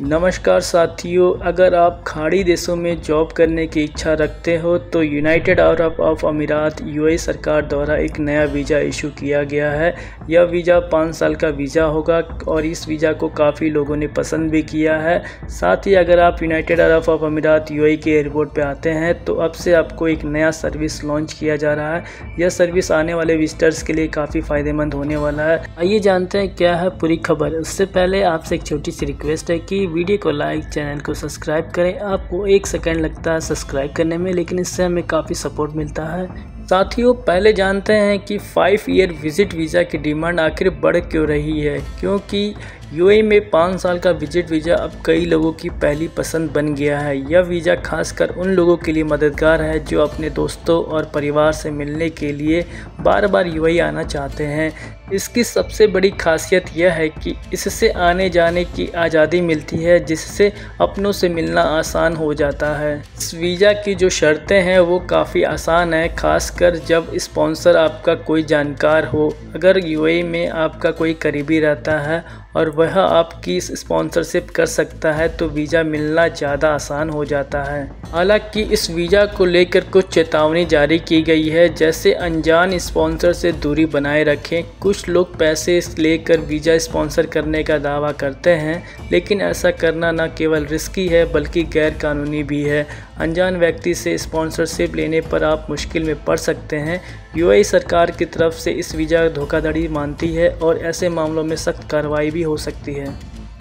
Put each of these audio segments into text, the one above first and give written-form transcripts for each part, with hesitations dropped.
नमस्कार साथियों, अगर आप खाड़ी देशों में जॉब करने की इच्छा रखते हो तो यूनाइटेड अरब ऑफ अमीरात यूएई सरकार द्वारा एक नया वीज़ा इशू किया गया है। यह वीज़ा 5 साल का वीज़ा होगा और इस वीज़ा को काफ़ी लोगों ने पसंद भी किया है। साथ ही अगर आप यूनाइटेड अरब ऑफ अमीरात यूएई के एयरपोर्ट पे आते हैं तो अब से आपको एक नया सर्विस लॉन्च किया जा रहा है। यह सर्विस आने वाले विजिटर्स के लिए काफ़ी फ़ायदेमंद होने वाला है। आइए जानते हैं क्या है पूरी खबर। उससे पहले आपसे एक छोटी सी रिक्वेस्ट है कि वीडियो को लाइक, चैनल को सब्सक्राइब करें। आपको 1 सेकंड लगता है सब्सक्राइब करने में, लेकिन इससे हमें काफ़ी सपोर्ट मिलता है। साथियों, पहले जानते हैं कि 5 ईयर विजिट वीज़ा की डिमांड आखिर बढ़ क्यों रही है। क्योंकि यूएई में 5 साल का विजिट वीज़ा अब कई लोगों की पहली पसंद बन गया है। यह वीज़ा खासकर उन लोगों के लिए मददगार है जो अपने दोस्तों और परिवार से मिलने के लिए बार बार यूएई आना चाहते हैं। इसकी सबसे बड़ी खासियत यह है कि इससे आने जाने की आज़ादी मिलती है, जिससे अपनों से मिलना आसान हो जाता है। इस वीज़ा की जो शर्तें हैं वो काफ़ी आसान है, खासकर जब स्पॉन्सर आपका कोई जानकार हो। अगर यूएई में आपका कोई करीबी रहता है और वह आपकी स्पॉन्सरशिप कर सकता है तो वीज़ा मिलना ज़्यादा आसान हो जाता है। हालांकि इस वीज़ा को लेकर कुछ चेतावनी जारी की गई है, जैसे अनजान स्पॉन्सर से दूरी बनाए रखें। कुछ लोग पैसे लेकर वीज़ा स्पॉन्सर करने का दावा करते हैं, लेकिन ऐसा करना न केवल रिस्की है बल्कि गैर कानूनी भी है। अनजान व्यक्ति से स्पॉन्सरशिप लेने पर आप मुश्किल में पड़ सकते हैं। यूएई सरकार की तरफ से इस वीज़ा धोखाधड़ी मानती है और ऐसे मामलों में सख्त कार्रवाई भी हो सकती है।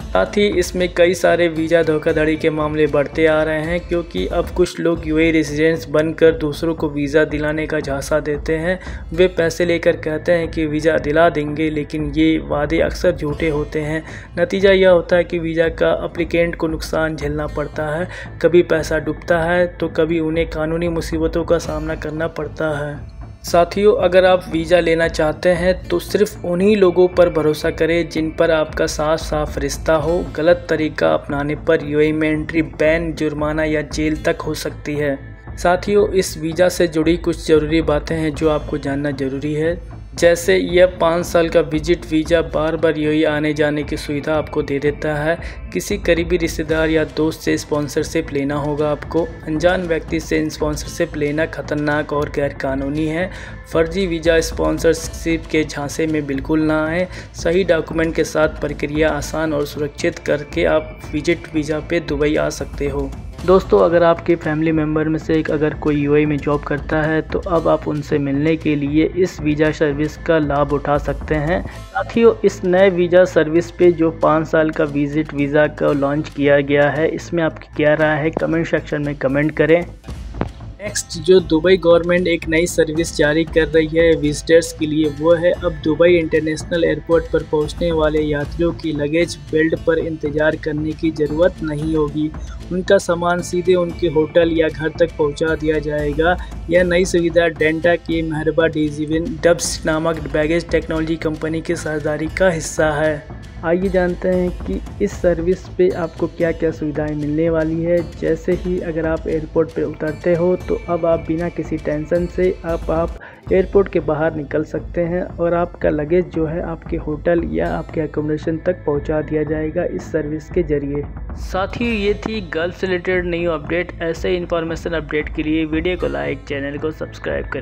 साथ ही इसमें कई सारे वीज़ा धोखाधड़ी के मामले बढ़ते आ रहे हैं, क्योंकि अब कुछ लोग यूएई रेजिडेंट्स बनकर दूसरों को वीज़ा दिलाने का झांसा देते हैं। वे पैसे लेकर कहते हैं कि वीज़ा दिला देंगे, लेकिन ये वादे अक्सर झूठे होते हैं। नतीजा यह होता है कि वीज़ा का एप्लीकेंट को नुकसान झेलना पड़ता है। कभी पैसा डूबता है तो कभी उन्हें कानूनी मुसीबतों का सामना करना पड़ता है। साथियों, अगर आप वीज़ा लेना चाहते हैं तो सिर्फ उन्हीं लोगों पर भरोसा करें जिन पर आपका साफ रिश्ता हो। गलत तरीका अपनाने पर यूएई में एंट्री बैन, जुर्माना या जेल तक हो सकती है। साथियों, इस वीज़ा से जुड़ी कुछ ज़रूरी बातें हैं जो आपको जानना ज़रूरी है। जैसे यह 5 साल का विजिट वीज़ा बार बार यूएई आने जाने की सुविधा आपको दे देता है। किसी करीबी रिश्तेदार या दोस्त से स्पॉन्सरशिप लेना होगा आपको। अनजान व्यक्ति से स्पॉन्सरशिप लेना खतरनाक और गैर कानूनी है। फर्जी वीज़ा स्पॉन्सरशिप के झांसे में बिल्कुल ना आए। सही डॉक्यूमेंट के साथ प्रक्रिया आसान और सुरक्षित करके आप विजिट वीज़ा पे दुबई आ सकते हो। दोस्तों, अगर आपके फैमिली मेम्बर में से अगर कोई यूएई में जॉब करता है तो अब आप उनसे मिलने के लिए इस वीज़ा सर्विस का लाभ उठा सकते हैं। साथियों, इस नए वीज़ा सर्विस पे जो 5 साल का विजिट वीज़ा का लॉन्च किया गया है, इसमें आपकी क्या राय है कमेंट सेक्शन में कमेंट करें। नेक्स्ट, जो दुबई गवर्नमेंट एक नई सर्विस जारी कर रही है विजिटर्स के लिए, वो है अब दुबई इंटरनेशनल एयरपोर्ट पर पहुंचने वाले यात्रियों की लगेज बेल्ट पर इंतज़ार करने की ज़रूरत नहीं होगी। उनका सामान सीधे उनके होटल या घर तक पहुंचा दिया जाएगा। यह नई सुविधा डेंटा की मेहरबा डिजीवन डब्स नामक बैगेज टेक्नोलॉजी कंपनी की साझेदारी का हिस्सा है। आइए जानते हैं कि इस सर्विस पे आपको क्या क्या सुविधाएं मिलने वाली है। जैसे ही अगर आप एयरपोर्ट पर उतरते हो तो अब आप बिना किसी टेंशन से आप एयरपोर्ट के बाहर निकल सकते हैं और आपका लगेज जो है आपके होटल या आपके एकोमोडेशन तक पहुंचा दिया जाएगा इस सर्विस के ज़रिए। साथ ही ये थी गल्फ से रिलेटेड न्यू अपडेट। ऐसे इन्फॉर्मेशन अपडेट के लिए वीडियो को लाइक, चैनल को सब्सक्राइब करें।